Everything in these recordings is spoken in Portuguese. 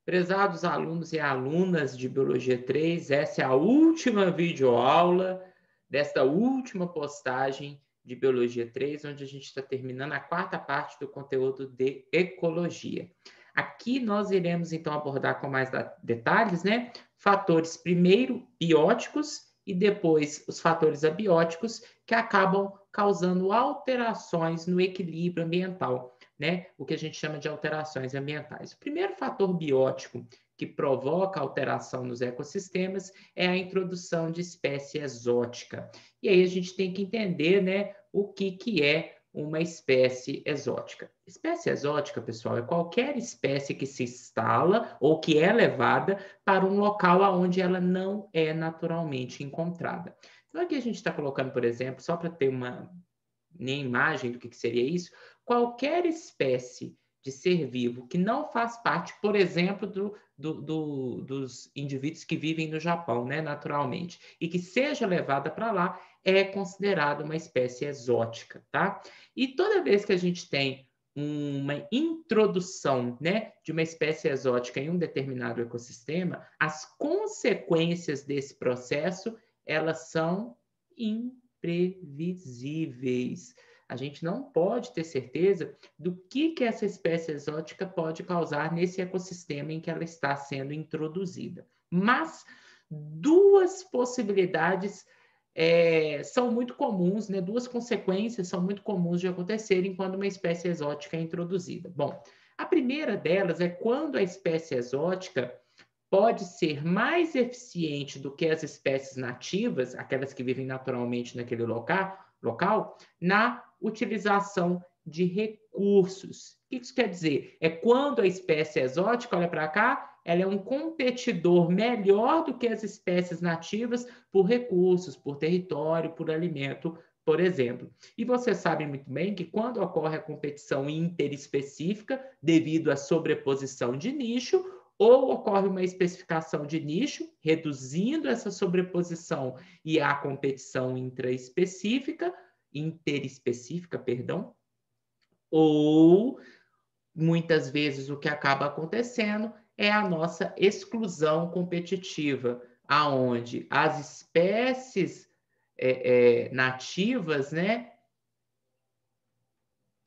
Prezados alunos e alunas de Biologia 3, essa é a última videoaula desta última postagem de Biologia 3, onde a gente está terminando a quarta parte do conteúdo de Ecologia. Aqui nós iremos, então, abordar com mais detalhes, né? Fatores, primeiro, bióticos e depois os fatores abióticos que acabam causando alterações no equilíbrio ambiental, né? O que a gente chama de alterações ambientais. O primeiro fator biótico que provoca alteração nos ecossistemas é a introdução de espécie exótica. E aí a gente tem que entender, né, o que é uma espécie exótica. Espécie exótica, pessoal, é qualquer espécie que se instala ou que é levada para um local onde ela não é naturalmente encontrada. Então aqui a gente está colocando, por exemplo, só para ter uma imagem do que seria isso, qualquer espécie de ser vivo que não faz parte, por exemplo, dos indivíduos que vivem no Japão, né, naturalmente, e que seja levada para lá, é considerada uma espécie exótica, tá? E toda vez que a gente tem uma introdução, né, de uma espécie exótica em um determinado ecossistema, as consequências desse processo, elas são imprevisíveis. A gente não pode ter certeza do que essa espécie exótica pode causar nesse ecossistema em que ela está sendo introduzida. Mas duas possibilidades são muito comuns, né? Duas consequências são muito comuns de acontecerem quando uma espécie exótica é introduzida. Bom, a primeira delas é quando a espécie exótica pode ser mais eficiente do que as espécies nativas, aquelas que vivem naturalmente naquele local, na utilização de recursos. O que isso quer dizer? É quando a espécie exótica, olha para cá, ela é um competidor melhor do que as espécies nativas por recursos, por território, por alimento, por exemplo. E vocês sabem muito bem que quando ocorre a competição interespecífica, devido à sobreposição de nicho, ou ocorre uma especificação de nicho, reduzindo essa sobreposição e a competição interespecífica, perdão, ou muitas vezes o que acaba acontecendo é a nossa exclusão competitiva, aonde as espécies nativas, né?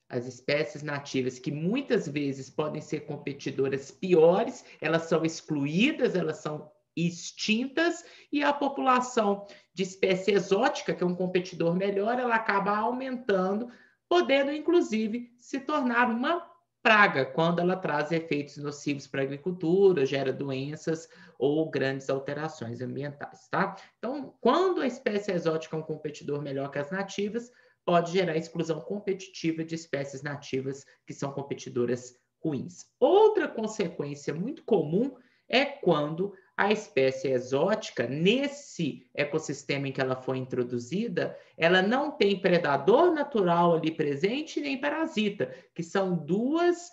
As espécies nativas, que muitas vezes podem ser competidoras piores, elas são excluídas, elas são extintas, e a população de espécie exótica, que é um competidor melhor, ela acaba aumentando, podendo, inclusive, se tornar uma praga, quando ela traz efeitos nocivos para a agricultura, gera doenças ou grandes alterações ambientais, tá? Então, quando a espécie exótica é um competidor melhor que as nativas, pode gerar exclusão competitiva de espécies nativas que são competidoras ruins. Outra consequência muito comum é quando a espécie exótica, nesse ecossistema em que ela foi introduzida, ela não tem predador natural ali presente, nem parasita, que são duas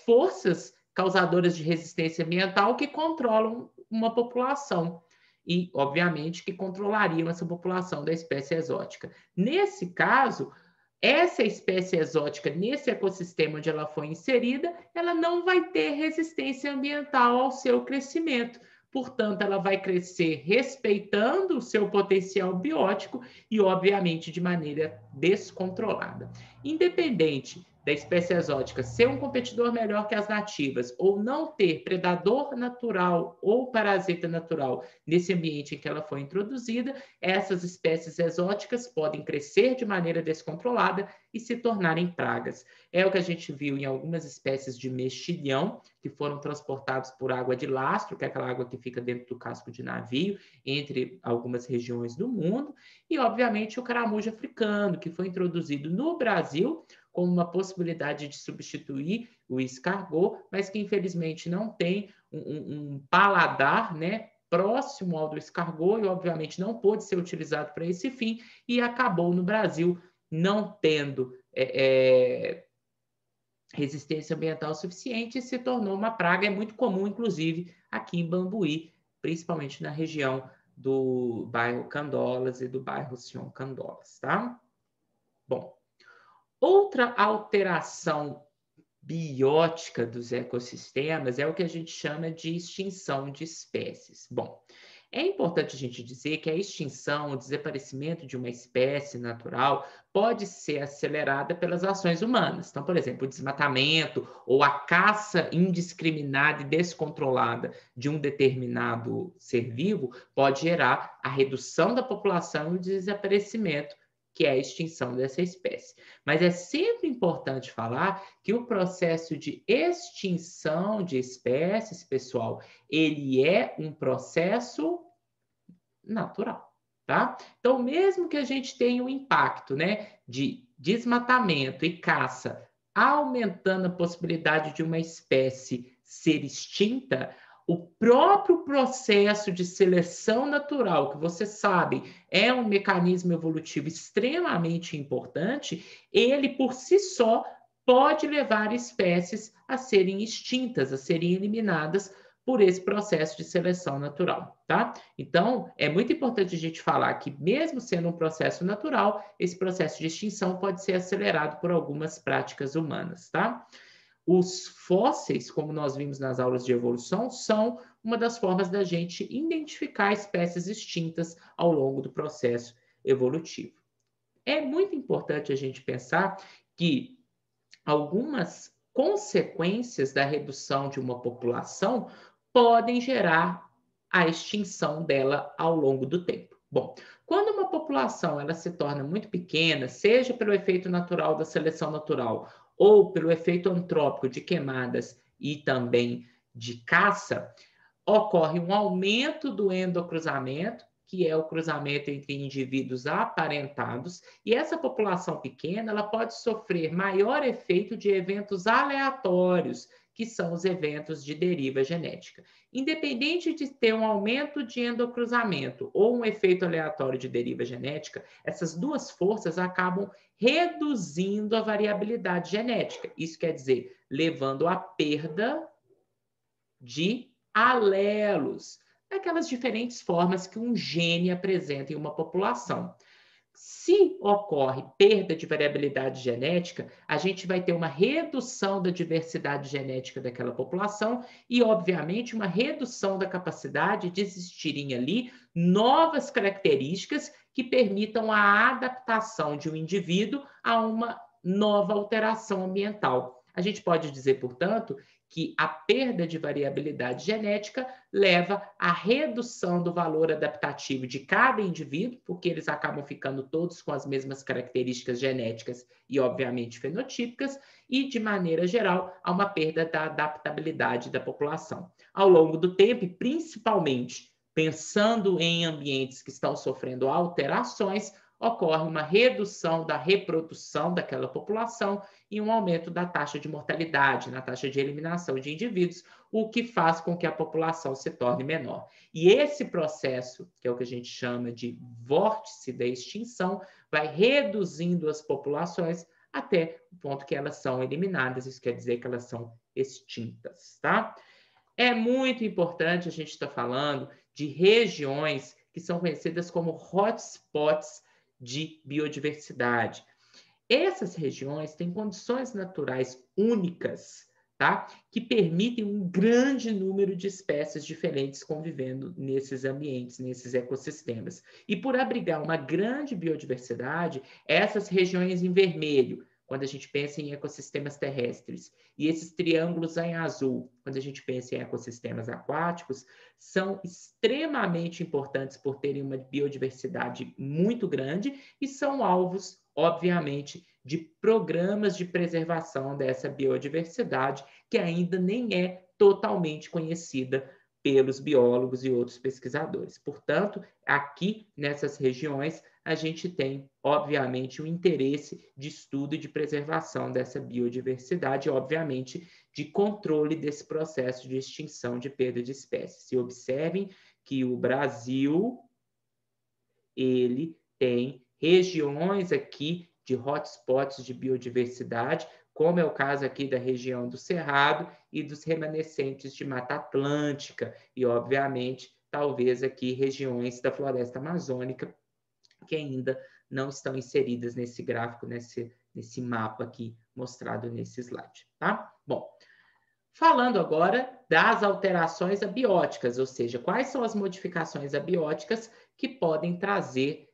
forças causadoras de resistência ambiental que controlam uma população e, obviamente, que controlariam essa população da espécie exótica. Nesse caso, essa espécie exótica, nesse ecossistema onde ela foi inserida, ela não vai ter resistência ambiental ao seu crescimento. Portanto, ela vai crescer respeitando o seu potencial biótico e, obviamente, de maneira descontrolada. Independente da espécie exótica ser um competidor melhor que as nativas ou não ter predador natural ou parasita natural nesse ambiente em que ela foi introduzida, essas espécies exóticas podem crescer de maneira descontrolada e se tornarem pragas. É o que a gente viu em algumas espécies de mexilhão, que foram transportados por água de lastro, que é aquela água que fica dentro do casco de navio, entre algumas regiões do mundo, e, obviamente, o caramujo africano, que foi introduzido no Brasil como uma possibilidade de substituir o escargot, mas que, infelizmente, não tem um paladar, né, próximo ao do escargot e, obviamente, não pôde ser utilizado para esse fim e acabou no Brasil não tendo resistência ambiental suficiente e se tornou uma praga. É muito comum, inclusive, aqui em Bambuí, principalmente na região do bairro Candolas e do bairro Sion Candolas, tá? Bom, outra alteração biótica dos ecossistemas é o que a gente chama de extinção de espécies. Bom, é importante a gente dizer que a extinção, o desaparecimento de uma espécie natural pode ser acelerada pelas ações humanas. Então, por exemplo, o desmatamento ou a caça indiscriminada e descontrolada de um determinado ser vivo pode gerar a redução da população e o desaparecimento, que é a extinção dessa espécie. Mas é sempre importante falar que o processo de extinção de espécies, pessoal, ele é um processo natural, tá? Então, mesmo que a gente tenha um impacto, né, de desmatamento e caça, aumentando a possibilidade de uma espécie ser extinta, o próprio processo de seleção natural, que você sabe é um mecanismo evolutivo extremamente importante, ele por si só pode levar espécies a serem extintas, a serem eliminadas por esse processo de seleção natural, tá? Então, é muito importante a gente falar que, mesmo sendo um processo natural, esse processo de extinção pode ser acelerado por algumas práticas humanas, tá? Os fósseis, como nós vimos nas aulas de evolução, são uma das formas da gente identificar espécies extintas ao longo do processo evolutivo. É muito importante a gente pensar que algumas consequências da redução de uma população podem gerar a extinção dela ao longo do tempo. Bom, quando uma população ela se torna muito pequena, seja pelo efeito natural da seleção natural ou pelo efeito antrópico de queimadas e também de caça, ocorre um aumento do endocruzamento, que é o cruzamento entre indivíduos aparentados, e essa população pequena ela pode sofrer maior efeito de eventos aleatórios, que são os eventos de deriva genética. Independente de ter um aumento de endocruzamento ou um efeito aleatório de deriva genética, essas duas forças acabam reduzindo a variabilidade genética. Isso quer dizer, levando à perda de alelos, daquelas diferentes formas que um gene apresenta em uma população. Se ocorre perda de variabilidade genética, a gente vai ter uma redução da diversidade genética daquela população e, obviamente, uma redução da capacidade de existirem ali novas características que permitam a adaptação de um indivíduo a uma nova alteração ambiental. A gente pode dizer, portanto, que a perda de variabilidade genética leva à redução do valor adaptativo de cada indivíduo, porque eles acabam ficando todos com as mesmas características genéticas e, obviamente, fenotípicas, e, de maneira geral, há uma perda da adaptabilidade da população. Ao longo do tempo, e principalmente pensando em ambientes que estão sofrendo alterações, ocorre uma redução da reprodução daquela população e um aumento da taxa de mortalidade, na taxa de eliminação de indivíduos, o que faz com que a população se torne menor. E esse processo, que é o que a gente chama de vórtice da extinção, vai reduzindo as populações até o ponto que elas são eliminadas, isso quer dizer que elas são extintas, tá? É muito importante a gente estar falando de regiões que são conhecidas como hotspots de biodiversidade. Essas regiões têm condições naturais únicas, tá? Que permitem um grande número de espécies diferentes convivendo nesses ambientes, nesses ecossistemas. E por abrigar uma grande biodiversidade, essas regiões em vermelho, quando a gente pensa em ecossistemas terrestres, e esses triângulos em azul, quando a gente pensa em ecossistemas aquáticos, são extremamente importantes por terem uma biodiversidade muito grande e são alvos, obviamente, de programas de preservação dessa biodiversidade, que ainda nem é totalmente conhecida pelos biólogos e outros pesquisadores. Portanto, aqui nessas regiões, a gente tem, obviamente, o interesse de estudo e de preservação dessa biodiversidade, e, obviamente, de controle desse processo de extinção de perda de espécies. E observem que o Brasil, ele tem regiões aqui de hotspots de biodiversidade, como é o caso aqui da região do Cerrado e dos remanescentes de Mata Atlântica, e, obviamente, talvez aqui regiões da floresta amazônica, que ainda não estão inseridas nesse gráfico, nesse mapa aqui mostrado nesse slide, tá? Bom, falando agora das alterações abióticas, ou seja, quais são as modificações abióticas que podem trazer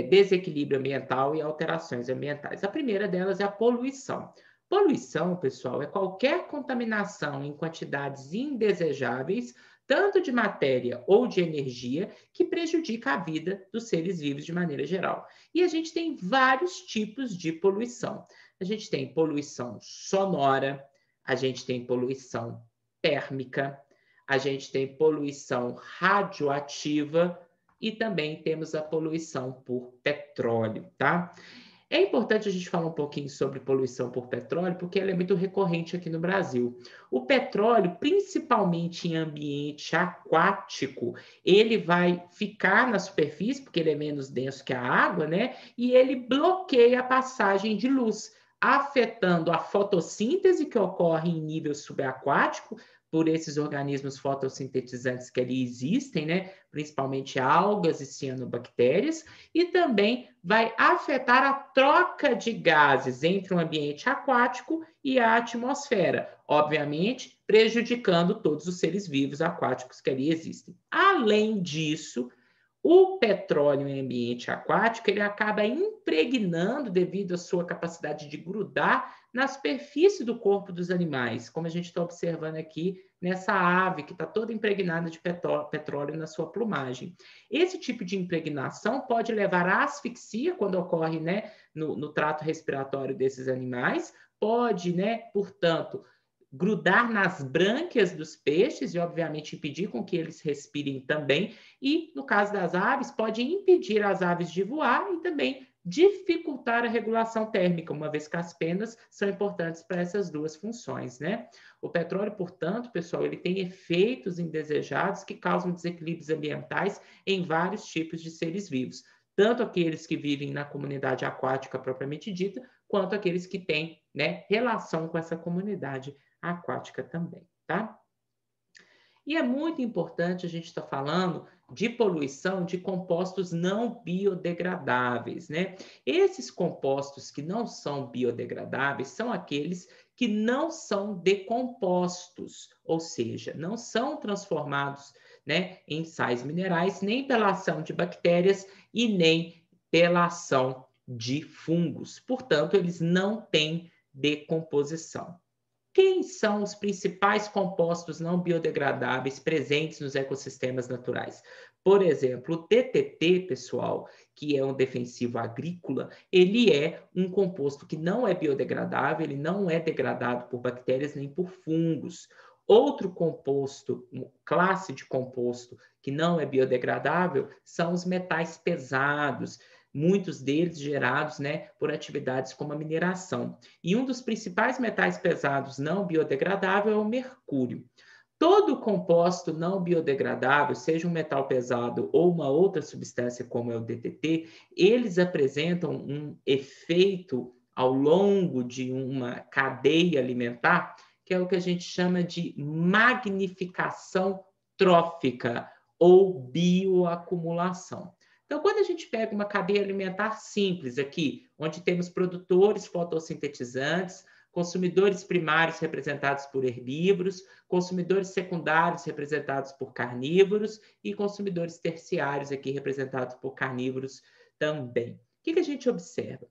desequilíbrio ambiental e alterações ambientais. A primeira delas é a poluição. Poluição, pessoal, é qualquer contaminação em quantidades indesejáveis, tanto de matéria ou de energia, que prejudica a vida dos seres vivos de maneira geral. E a gente tem vários tipos de poluição. A gente tem poluição sonora, a gente tem poluição térmica, a gente tem poluição radioativa e também temos a poluição por petróleo, tá? É importante a gente falar um pouquinho sobre poluição por petróleo, porque ela é muito recorrente aqui no Brasil. O petróleo, principalmente em ambiente aquático, ele vai ficar na superfície, porque ele é menos denso que a água, né? E ele bloqueia a passagem de luz, afetando a fotossíntese que ocorre em nível subaquático, por esses organismos fotossintetizantes que ali existem, né? Principalmente algas e cianobactérias, e também vai afetar a troca de gases entre o ambiente aquático e a atmosfera, obviamente prejudicando todos os seres vivos aquáticos que ali existem. Além disso, o petróleo em ambiente aquático, ele acaba impregnando devido à sua capacidade de grudar na superfície do corpo dos animais, como a gente está observando aqui nessa ave que está toda impregnada de petróleo na sua plumagem. Esse tipo de impregnação pode levar à asfixia quando ocorre, né, no trato respiratório desses animais, pode, né, portanto, grudar nas brânquias dos peixes e, obviamente, impedir com que eles respirem também. E, no caso das aves, pode impedir as aves de voar e também dificultar a regulação térmica, uma vez que as penas são importantes para essas duas funções, né? O petróleo, portanto, pessoal, ele tem efeitos indesejados que causam desequilíbrios ambientais em vários tipos de seres vivos, tanto aqueles que vivem na comunidade aquática propriamente dita, quanto aqueles que têm, né, relação com essa comunidade aquática também, tá? E é muito importante a gente estar falando de poluição de compostos não biodegradáveis, né? Esses compostos que não são biodegradáveis são aqueles que não são decompostos, ou seja, não são transformados, né, em sais minerais, nem pela ação de bactérias e nem pela ação de fungos. Portanto, eles não têm decomposição. Quem são os principais compostos não biodegradáveis presentes nos ecossistemas naturais? Por exemplo, o DDT, pessoal, que é um defensivo agrícola, ele é um composto que não é biodegradável, ele não é degradado por bactérias nem por fungos. Outro composto, classe de composto que não é biodegradável, são os metais pesados, muitos deles gerados, né, por atividades como a mineração. E um dos principais metais pesados não biodegradável é o mercúrio. Todo composto não biodegradável, seja um metal pesado ou uma outra substância como é o DDT, eles apresentam um efeito ao longo de uma cadeia alimentar, que é o que a gente chama de magnificação trófica ou bioacumulação. Então, quando a gente pega uma cadeia alimentar simples aqui, onde temos produtores fotossintetizantes, consumidores primários representados por herbívoros, consumidores secundários representados por carnívoros e consumidores terciários aqui representados por carnívoros também. O que a gente observa?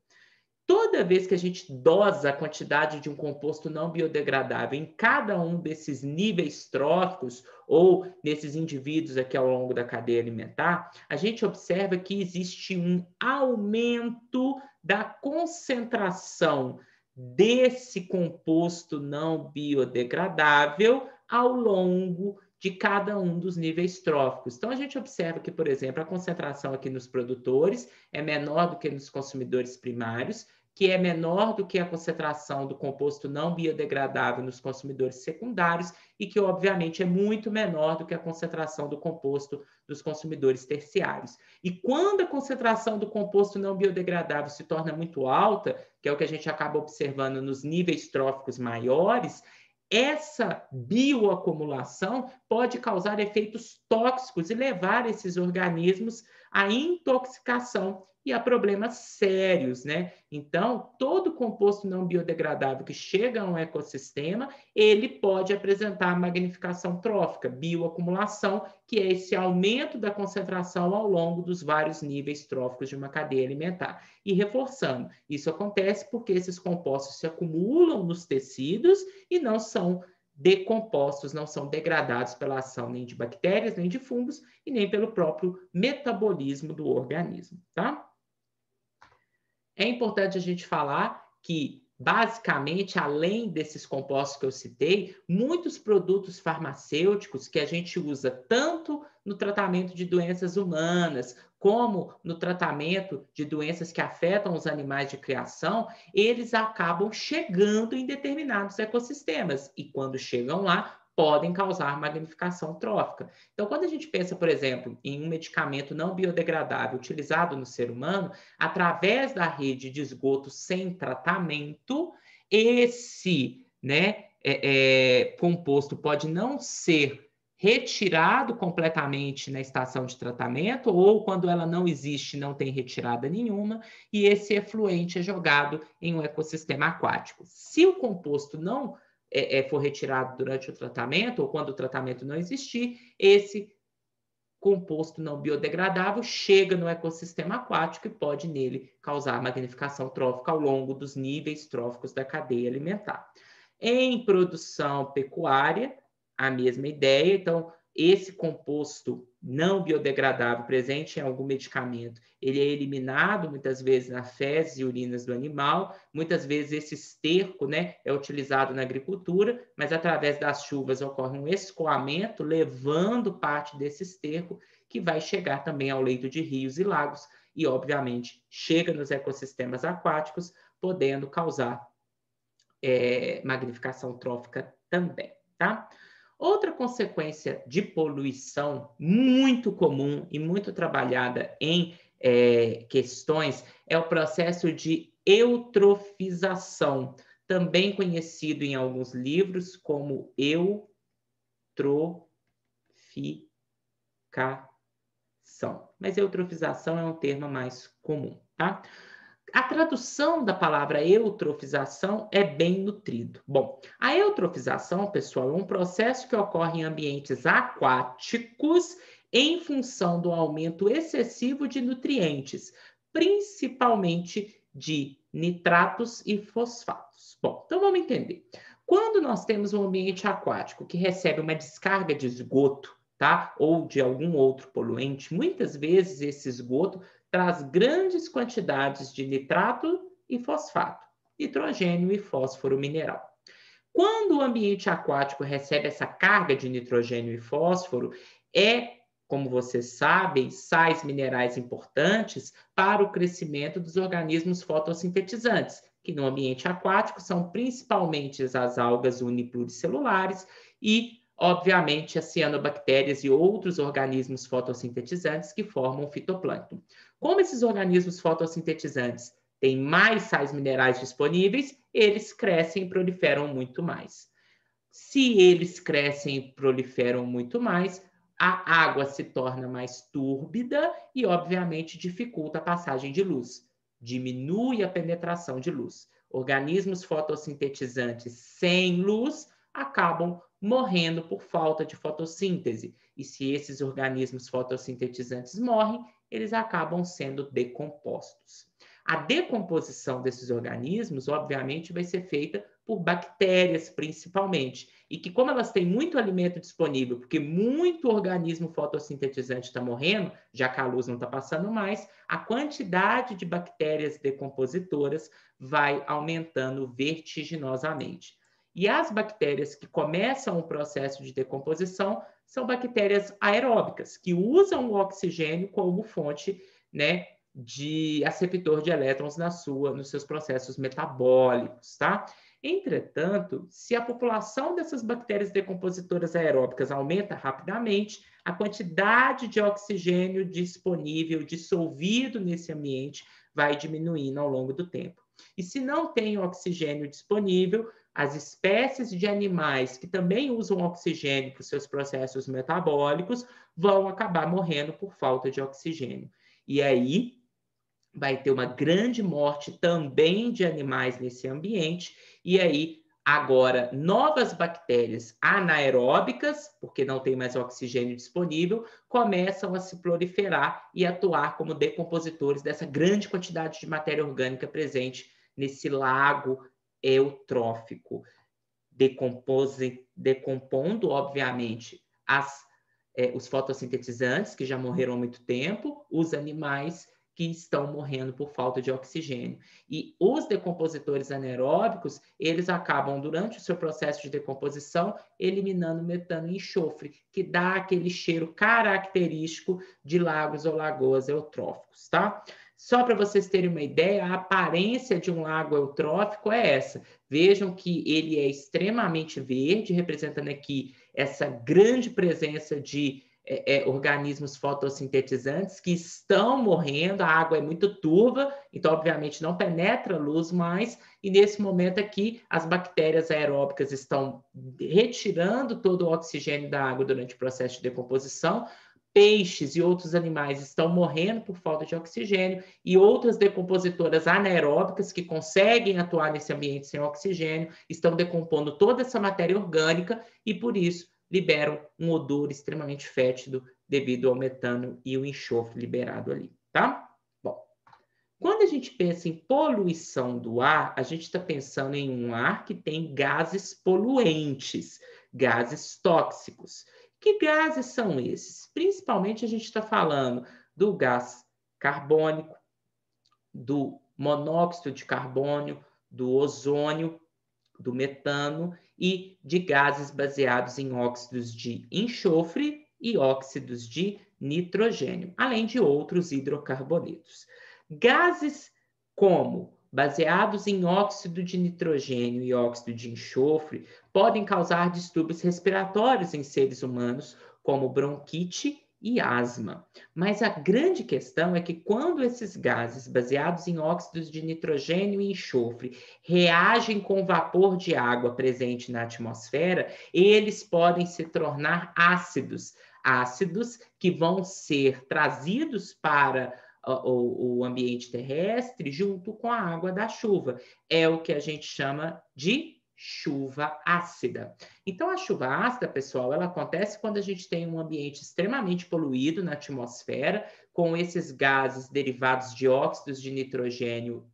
Toda vez que a gente dosa a quantidade de um composto não biodegradável em cada um desses níveis tróficos ou nesses indivíduos aqui ao longo da cadeia alimentar, a gente observa que existe um aumento da concentração desse composto não biodegradável ao longo de cada um dos níveis tróficos. Então, a gente observa que, por exemplo, a concentração aqui nos produtores é menor do que nos consumidores primários, que é menor do que a concentração do composto não biodegradável nos consumidores secundários e que, obviamente, é muito menor do que a concentração do composto dos consumidores terciários. E quando a concentração do composto não biodegradável se torna muito alta, que é o que a gente acaba observando nos níveis tróficos maiores, essa bioacumulação pode causar efeitos tóxicos e levar esses organismos a intoxicação e a problemas sérios, né? Então, todo composto não biodegradável que chega a um ecossistema, ele pode apresentar magnificação trófica, bioacumulação, que é esse aumento da concentração ao longo dos vários níveis tróficos de uma cadeia alimentar. E reforçando, isso acontece porque esses compostos se acumulam nos tecidos e não são decompostos, não são degradados pela ação nem de bactérias, nem de fungos e nem pelo próprio metabolismo do organismo, tá? É importante a gente falar que, basicamente, além desses compostos que eu citei, muitos produtos farmacêuticos que a gente usa tanto no tratamento de doenças humanas, como no tratamento de doenças que afetam os animais de criação, eles acabam chegando em determinados ecossistemas. E quando chegam lá, podem causar magnificação trófica. Então, quando a gente pensa, por exemplo, em um medicamento não biodegradável utilizado no ser humano, através da rede de esgoto sem tratamento, esse, né, composto pode não ser retirado completamente na estação de tratamento, ou quando ela não existe, não tem retirada nenhuma, e esse efluente é jogado em um ecossistema aquático. Se o composto não for retirado durante o tratamento, ou quando o tratamento não existir, esse composto não biodegradável chega no ecossistema aquático e pode nele causar magnificação trófica ao longo dos níveis tróficos da cadeia alimentar. Em produção pecuária, a mesma ideia. Então, esse composto não biodegradável presente em algum medicamento, ele é eliminado muitas vezes na fezes e urinas do animal, muitas vezes esse esterco, né, é utilizado na agricultura, mas através das chuvas ocorre um escoamento, levando parte desse esterco, que vai chegar também ao leito de rios e lagos, e obviamente chega nos ecossistemas aquáticos, podendo causar magnificação trófica também, tá? Outra consequência de poluição muito comum e muito trabalhada em questões é o processo de eutrofização, também conhecido em alguns livros como eutroficação. Mas eutrofização é um termo mais comum, tá? A tradução da palavra eutrofização é bem nutrido. Bom, a eutrofização, pessoal, é um processo que ocorre em ambientes aquáticos em função do aumento excessivo de nutrientes, principalmente de nitratos e fosfatos. Bom, então vamos entender. Quando nós temos um ambiente aquático que recebe uma descarga de esgoto, tá? Ou de algum outro poluente, muitas vezes esse esgoto traz grandes quantidades de nitrato e fosfato, nitrogênio e fósforo mineral. Quando o ambiente aquático recebe essa carga de nitrogênio e fósforo, como vocês sabem, sais minerais importantes para o crescimento dos organismos fotossintetizantes, que no ambiente aquático são principalmente as algas unipluricelulares e, obviamente, as cianobactérias e outros organismos fotossintetizantes que formam o fitoplâncton. Como esses organismos fotossintetizantes têm mais sais minerais disponíveis, eles crescem e proliferam muito mais. Se eles crescem e proliferam muito mais, a água se torna mais túrbida e, obviamente, dificulta a passagem de luz, diminui a penetração de luz. Organismos fotossintetizantes sem luz acabam morrendo por falta de fotossíntese. E se esses organismos fotossintetizantes morrem, eles acabam sendo decompostos. A decomposição desses organismos, obviamente, vai ser feita por bactérias, principalmente, e que, como elas têm muito alimento disponível, porque muito organismo fotossintetizante está morrendo, já que a luz não está passando mais, a quantidade de bactérias decompositoras vai aumentando vertiginosamente. E as bactérias que começam o processo de decomposição são bactérias aeróbicas, que usam o oxigênio como fonte, né, de aceptor de elétrons nos seus processos metabólicos, tá? Entretanto, se a população dessas bactérias decompositoras aeróbicas aumenta rapidamente, a quantidade de oxigênio disponível, dissolvido nesse ambiente, vai diminuindo ao longo do tempo. E se não tem oxigênio disponível, as espécies de animais que também usam oxigênio para os seus processos metabólicos vão acabar morrendo por falta de oxigênio. E aí vai ter uma grande morte também de animais nesse ambiente, e aí agora novas bactérias anaeróbicas, porque não tem mais oxigênio disponível, começam a se proliferar e atuar como decompositores dessa grande quantidade de matéria orgânica presente nesse lago eutrófico, decompondo, obviamente, os fotossintetizantes, que já morreram há muito tempo, os animais que estão morrendo por falta de oxigênio. E os decompositores anaeróbicos, eles acabam, durante o seu processo de decomposição, eliminando metano e enxofre, que dá aquele cheiro característico de lagos ou lagoas eutróficos, tá? Só para vocês terem uma ideia, a aparência de um lago eutrófico é essa. Vejam que ele é extremamente verde, representando aqui essa grande presença de organismos fotossintetizantes que estão morrendo, a água é muito turva, então obviamente não penetra luz mais, e nesse momento aqui as bactérias aeróbicas estão retirando todo o oxigênio da água durante o processo de decomposição, peixes e outros animais estão morrendo por falta de oxigênio, e outras decompositoras anaeróbicas que conseguem atuar nesse ambiente sem oxigênio estão decompondo toda essa matéria orgânica e por isso liberam um odor extremamente fétido devido ao metano e o enxofre liberado ali, tá? Bom, quando a gente pensa em poluição do ar, a gente está pensando em um ar que tem gases poluentes, gases tóxicos. Que gases são esses? Principalmente a gente está falando do gás carbônico, do monóxido de carbono, do ozônio, do metano e de gases baseados em óxidos de enxofre e óxidos de nitrogênio, além de outros hidrocarbonetos. Gases como baseados em óxido de nitrogênio e óxido de enxofre podem causar distúrbios respiratórios em seres humanos, como bronquite e asma. Mas a grande questão é que quando esses gases baseados em óxidos de nitrogênio e enxofre reagem com o vapor de água presente na atmosfera, eles podem se tornar ácidos, ácidos que vão ser trazidos para o ambiente terrestre junto com a água da chuva. É o que a gente chama de chuva ácida. Então, a chuva ácida, pessoal, ela acontece quando a gente tem um ambiente extremamente poluído na atmosfera, com esses gases derivados de óxidos de nitrogênio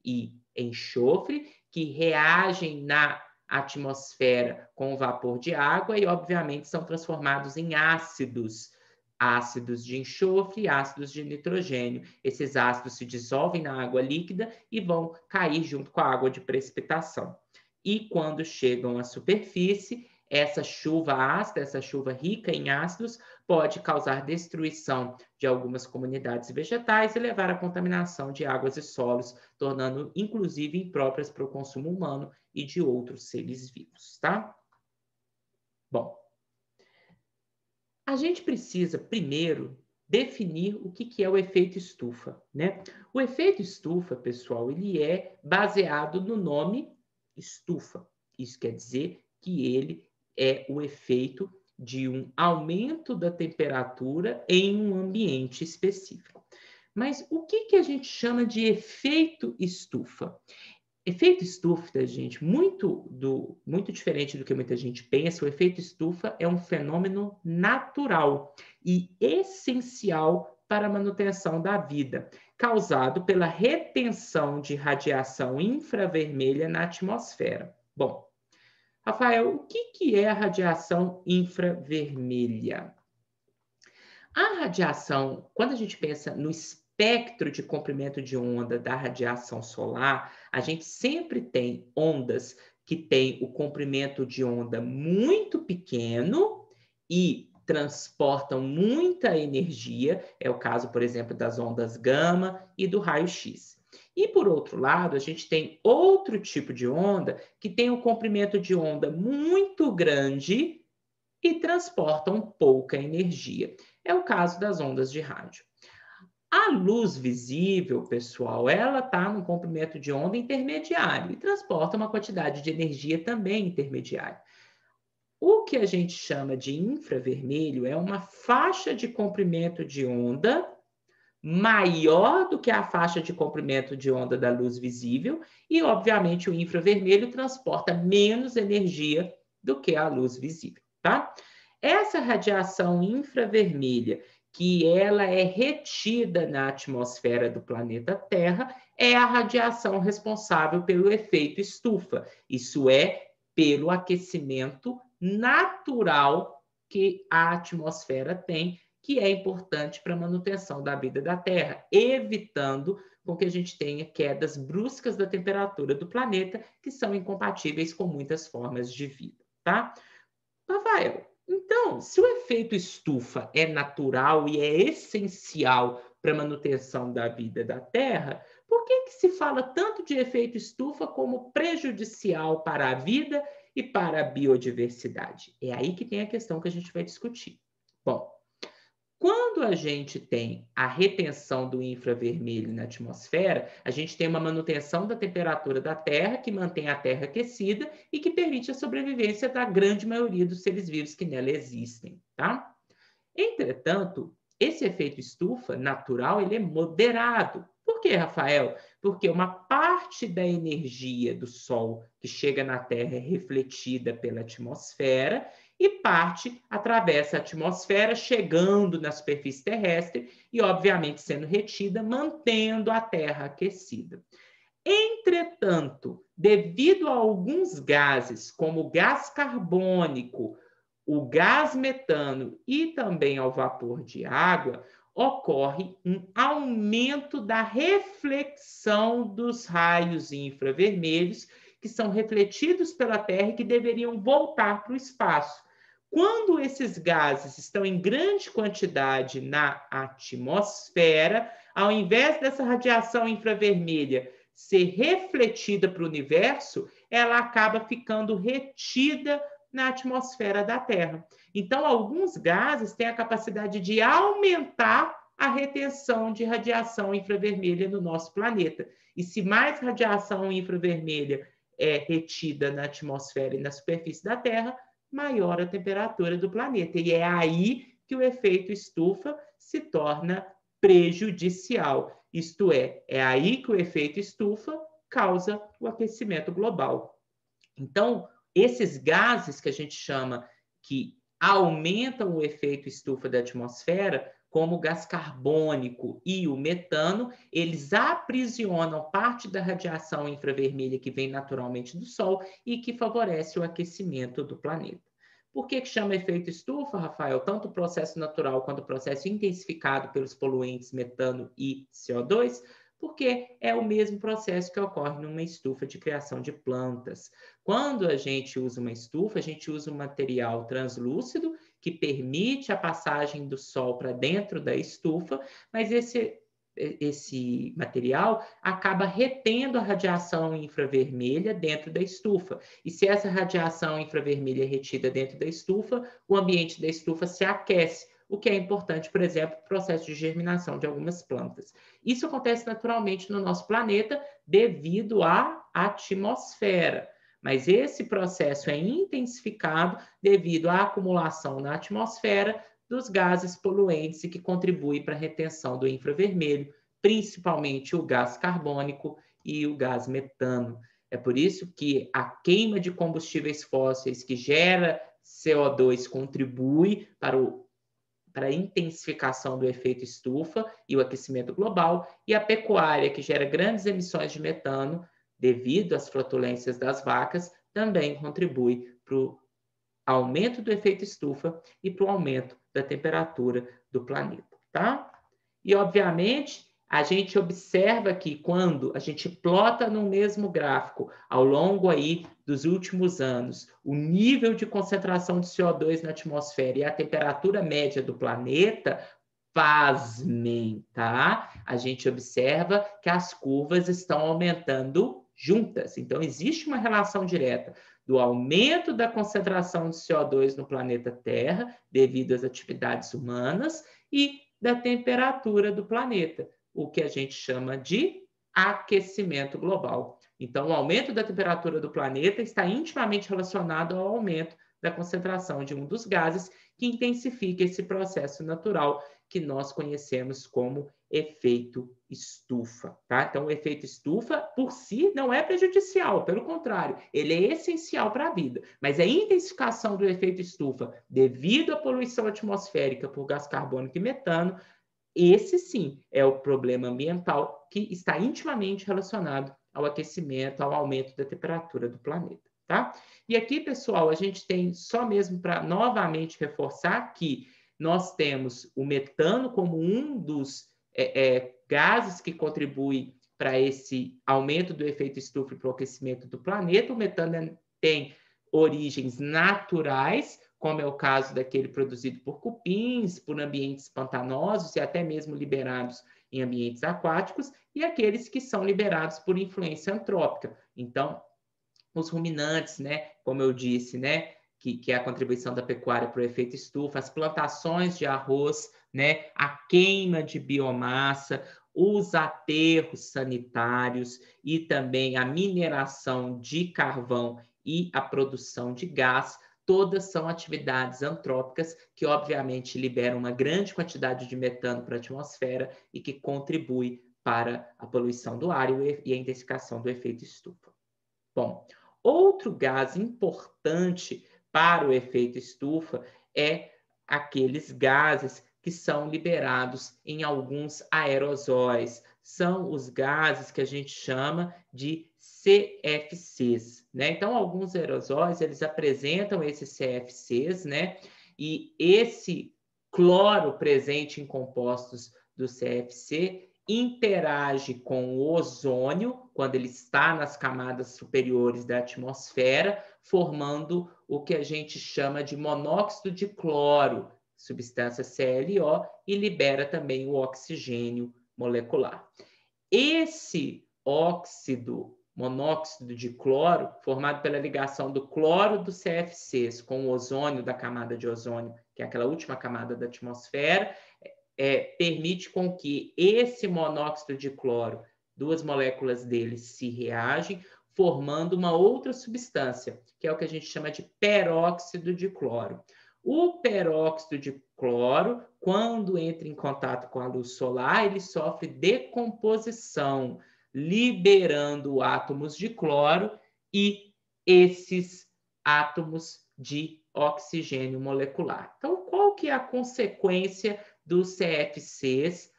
e enxofre, que reagem na atmosfera com o vapor de água e, obviamente, são transformados em ácidos. Ácidos de enxofre e ácidos de nitrogênio. Esses ácidos se dissolvem na água líquida e vão cair junto com a água de precipitação. E quando chegam à superfície, essa chuva ácida, essa chuva rica em ácidos, pode causar destruição de algumas comunidades vegetais e levar à contaminação de águas e solos, tornando inclusive impróprias para o consumo humano e de outros seres vivos, tá? Bom, a gente precisa, primeiro, definir o que é o efeito estufa, né? O efeito estufa, pessoal, ele é baseado no nome estufa. Isso quer dizer que ele é o efeito de um aumento da temperatura em um ambiente específico. Mas o que a gente chama de efeito estufa? Efeito estufa, gente, muito diferente do que muita gente pensa, o efeito estufa é um fenômeno natural e essencial para a manutenção da vida, causado pela retenção de radiação infravermelha na atmosfera. Bom, Rafael, o que é a radiação infravermelha? A radiação, quando a gente pensa no espectro de comprimento de onda da radiação solar, a gente sempre tem ondas que têm o comprimento de onda muito pequeno e transportam muita energia, é o caso, por exemplo, das ondas gama e do raio-x. E, por outro lado, a gente tem outro tipo de onda que tem um comprimento de onda muito grande e transportam pouca energia. É o caso das ondas de rádio. A luz visível, pessoal, ela está num comprimento de onda intermediário e transporta uma quantidade de energia também intermediária. O que a gente chama de infravermelho é uma faixa de comprimento de onda maior do que a faixa de comprimento de onda da luz visível e, obviamente, o infravermelho transporta menos energia do que a luz visível, tá? Essa radiação infravermelha, que ela é retida na atmosfera do planeta Terra, é a radiação responsável pelo efeito estufa. Isso é, pelo aquecimento natural que a atmosfera tem, que é importante para a manutenção da vida da Terra, evitando com que a gente tenha quedas bruscas da temperatura do planeta, que são incompatíveis com muitas formas de vida, tá? Rafael, então, se o efeito estufa é natural e é essencial para a manutenção da vida da Terra, por que se fala tanto de efeito estufa como prejudicial para a vida e para a biodiversidade? É aí que tem a questão que a gente vai discutir. Bom, quando a gente tem a retenção do infravermelho na atmosfera, a gente tem uma manutenção da temperatura da Terra, que mantém a Terra aquecida e que permite a sobrevivência da grande maioria dos seres vivos que nela existem, tá? Entretanto, esse efeito estufa natural, ele é moderado. Por quê, Rafael? Porque uma parte da energia do Sol que chega na Terra é refletida pela atmosfera e parte atravessa a atmosfera, chegando na superfície terrestre e, obviamente, sendo retida, mantendo a Terra aquecida. Entretanto, devido a alguns gases, como o gás carbônico, o gás metano e também ao vapor de água, ocorre um aumento da reflexão dos raios infravermelhos que são refletidos pela Terra e que deveriam voltar para o espaço. Quando esses gases estão em grande quantidade na atmosfera, ao invés dessa radiação infravermelha ser refletida para o universo, ela acaba ficando retida na atmosfera da Terra. Então, alguns gases têm a capacidade de aumentar a retenção de radiação infravermelha no nosso planeta. E se mais radiação infravermelha é retida na atmosfera e na superfície da Terra, maior a temperatura do planeta. E é aí que o efeito estufa se torna prejudicial. Isto é aí que o efeito estufa causa o aquecimento global. Então, esses gases que a gente chama que aumentam o efeito estufa da atmosfera, como o gás carbônico e o metano, eles aprisionam parte da radiação infravermelha que vem naturalmente do Sol e que favorece o aquecimento do planeta. Por que chama efeito estufa, Rafael? Tanto o processo natural quanto o processo intensificado pelos poluentes metano e CO2? Porque é o mesmo processo que ocorre numa estufa de criação de plantas. Quando a gente usa uma estufa, a gente usa um material translúcido que permite a passagem do sol para dentro da estufa, mas esse material acaba retendo a radiação infravermelha dentro da estufa. E se essa radiação infravermelha é retida dentro da estufa, o ambiente da estufa se aquece, o que é importante, por exemplo, para o processo de germinação de algumas plantas. Isso acontece naturalmente no nosso planeta devido à atmosfera. Mas esse processo é intensificado devido à acumulação na atmosfera dos gases poluentes e que contribuem para a retenção do infravermelho, principalmente o gás carbônico e o gás metano. É por isso que a queima de combustíveis fósseis que gera CO2 contribui para a intensificação do efeito estufa e o aquecimento global, e a pecuária, que gera grandes emissões de metano devido às flatulências das vacas, também contribui para o aumento do efeito estufa e para o aumento da temperatura do planeta, tá? E, obviamente, a gente observa que quando a gente plota no mesmo gráfico, ao longo aí dos últimos anos, o nível de concentração de CO2 na atmosfera e a temperatura média do planeta, pasmem, tá? A gente observa que as curvas estão aumentando juntas. Então, existe uma relação direta do aumento da concentração de CO2 no planeta Terra, devido às atividades humanas, e da temperatura do planeta, o que a gente chama de aquecimento global. Então, o aumento da temperatura do planeta está intimamente relacionado ao aumento da concentração de um dos gases, que intensifica esse processo natural que nós conhecemos como efeito estufa, tá? Então, o efeito estufa, por si, não é prejudicial, pelo contrário, ele é essencial para a vida. Mas a intensificação do efeito estufa, devido à poluição atmosférica por gás carbônico e metano, esse sim é o problema ambiental que está intimamente relacionado ao aquecimento, ao aumento da temperatura do planeta, tá? E aqui, pessoal, a gente tem só mesmo para novamente reforçar que nós temos o metano como um dos gases que contribui para esse aumento do efeito estufa e para o aquecimento do planeta. O metano tem origens naturais, como é o caso daquele produzido por cupins, por ambientes pantanosos e até mesmo liberados em ambientes aquáticos, e aqueles que são liberados por influência antrópica. Então, os ruminantes, né, como eu disse, né, que é a contribuição da pecuária para o efeito estufa, as plantações de arroz, né, a queima de biomassa, os aterros sanitários e também a mineração de carvão e a produção de gás, todas são atividades antrópicas que, obviamente, liberam uma grande quantidade de metano para a atmosfera e que contribui para a poluição do ar e a intensificação do efeito estufa. Bom, outro gás importante para o efeito estufa é aqueles gases que são liberados em alguns aerosóis. São os gases que a gente chama de CFCs, né? Então, alguns aerosóis, eles apresentam esses CFCs, né? E esse cloro presente em compostos do CFC interage com o ozônio, quando ele está nas camadas superiores da atmosfera, formando o que a gente chama de monóxido de cloro, substância ClO, e libera também o oxigênio molecular. Esse monóxido de cloro, formado pela ligação do cloro dos CFCs com o ozônio da camada de ozônio, que é aquela última camada da atmosfera, permite com que esse monóxido de cloro, duas moléculas dele se reagem, formando uma outra substância, que é o que a gente chama de peróxido de cloro. O peróxido de cloro, quando entra em contato com a luz solar, ele sofre decomposição, liberando átomos de cloro e esses átomos de oxigênio molecular. Então, qual que é a consequência dos CFCs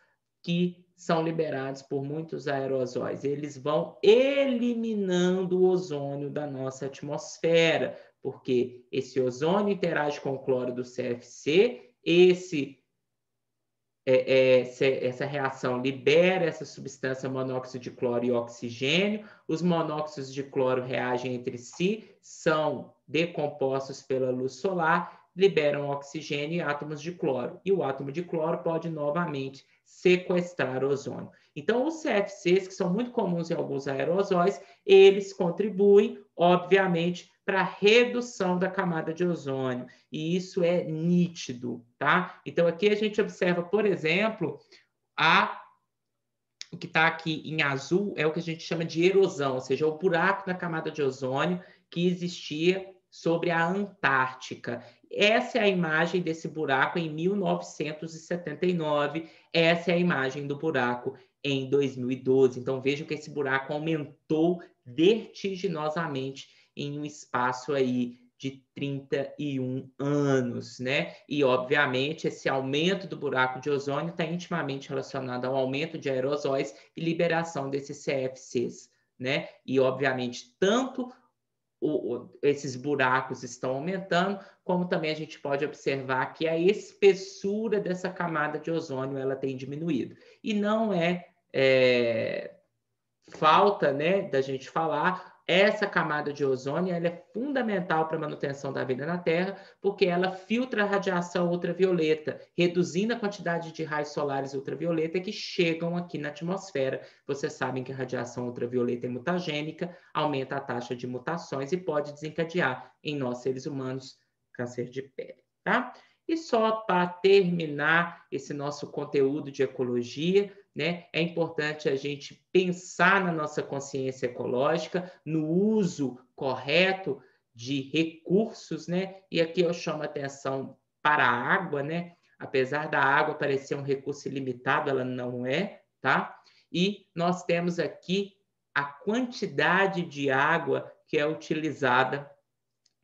que são liberados por muitos aerosóis? Eles vão eliminando o ozônio da nossa atmosfera, porque esse ozônio interage com o cloro do CFC, essa reação libera essa substância monóxido de cloro e oxigênio, os monóxidos de cloro reagem entre si, são decompostos pela luz solar, liberam oxigênio e átomos de cloro. E o átomo de cloro pode novamente sequestrar ozônio. Então, os CFCs, que são muito comuns em alguns aerosóis, eles contribuem, obviamente, para a redução da camada de ozônio. E isso é nítido, tá? Então, aqui a gente observa, por exemplo, o que está aqui em azul é o que a gente chama de erosão, ou seja, o buraco na camada de ozônio que existia sobre a Antártica. Essa é a imagem desse buraco em 1979, essa é a imagem do buraco em 2012. Então, vejam que esse buraco aumentou vertiginosamente em um espaço aí de 31 anos, né? E, obviamente, esse aumento do buraco de ozônio está intimamente relacionado ao aumento de aerosóis e liberação desses CFCs, né? E, obviamente, tanto esses buracos estão aumentando, como também a gente pode observar que a espessura dessa camada de ozônio ela tem diminuído. E não falta, né, da gente falar, essa camada de ozônio ela é fundamental para a manutenção da vida na Terra, porque ela filtra a radiação ultravioleta, reduzindo a quantidade de raios solares ultravioleta que chegam aqui na atmosfera. Vocês sabem que a radiação ultravioleta é mutagênica, aumenta a taxa de mutações e pode desencadear em nós, seres humanos, câncer de pele, tá? E só para terminar esse nosso conteúdo de ecologia, né, é importante a gente pensar na nossa consciência ecológica, no uso correto de recursos, né? E aqui eu chamo a atenção para a água, né? Apesar da água parecer um recurso ilimitado, ela não é, tá? E nós temos aqui a quantidade de água que é utilizada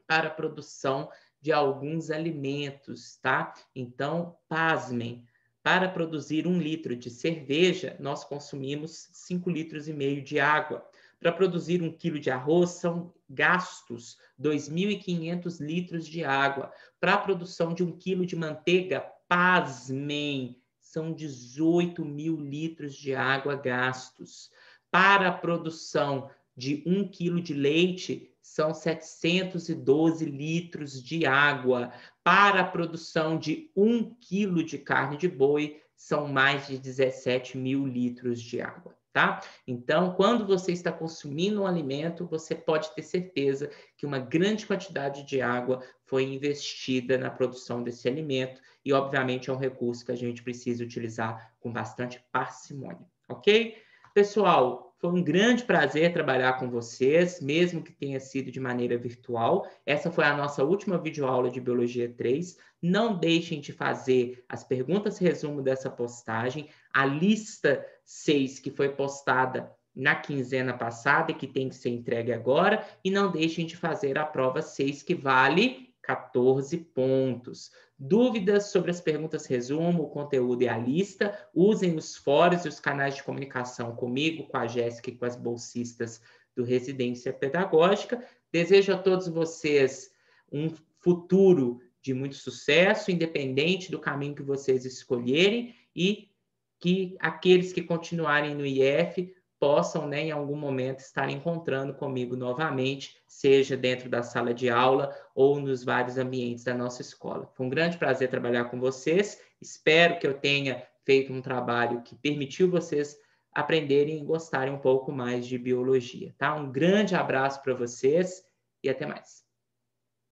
para a produção de alguns alimentos, tá? Então, pasmem, para produzir 1 litro de cerveja, nós consumimos 5,5 litros de água. Para produzir 1 quilo de arroz, são gastos 2.500 litros de água. Para a produção de 1 quilo de manteiga, pasmem, são 18.000 litros de água gastos. Para a produção de 1 quilo de leite, são 712 litros de água. Para a produção de 1 quilo de carne de boi, são mais de 17.000 litros de água, tá? Então, quando você está consumindo um alimento, você pode ter certeza que uma grande quantidade de água foi investida na produção desse alimento e, obviamente, é um recurso que a gente precisa utilizar com bastante parcimônia, ok? Pessoal, foi um grande prazer trabalhar com vocês, mesmo que tenha sido de maneira virtual. Essa foi a nossa última videoaula de Biologia 3. Não deixem de fazer as perguntas resumo dessa postagem, a lista 6 que foi postada na quinzena passada e que tem que ser entregue agora, e não deixem de fazer a prova 6, que vale 14 pontos. Dúvidas sobre as perguntas resumo, o conteúdo e a lista, usem os fóruns e os canais de comunicação comigo, com a Jéssica e com as bolsistas do Residência Pedagógica. Desejo a todos vocês um futuro de muito sucesso, independente do caminho que vocês escolherem, e que aqueles que continuarem no IF possam, né, em algum momento, estar encontrando comigo novamente, seja dentro da sala de aula ou nos vários ambientes da nossa escola. Foi um grande prazer trabalhar com vocês. Espero que eu tenha feito um trabalho que permitiu vocês aprenderem e gostarem um pouco mais de biologia, tá? Um grande abraço para vocês e até mais.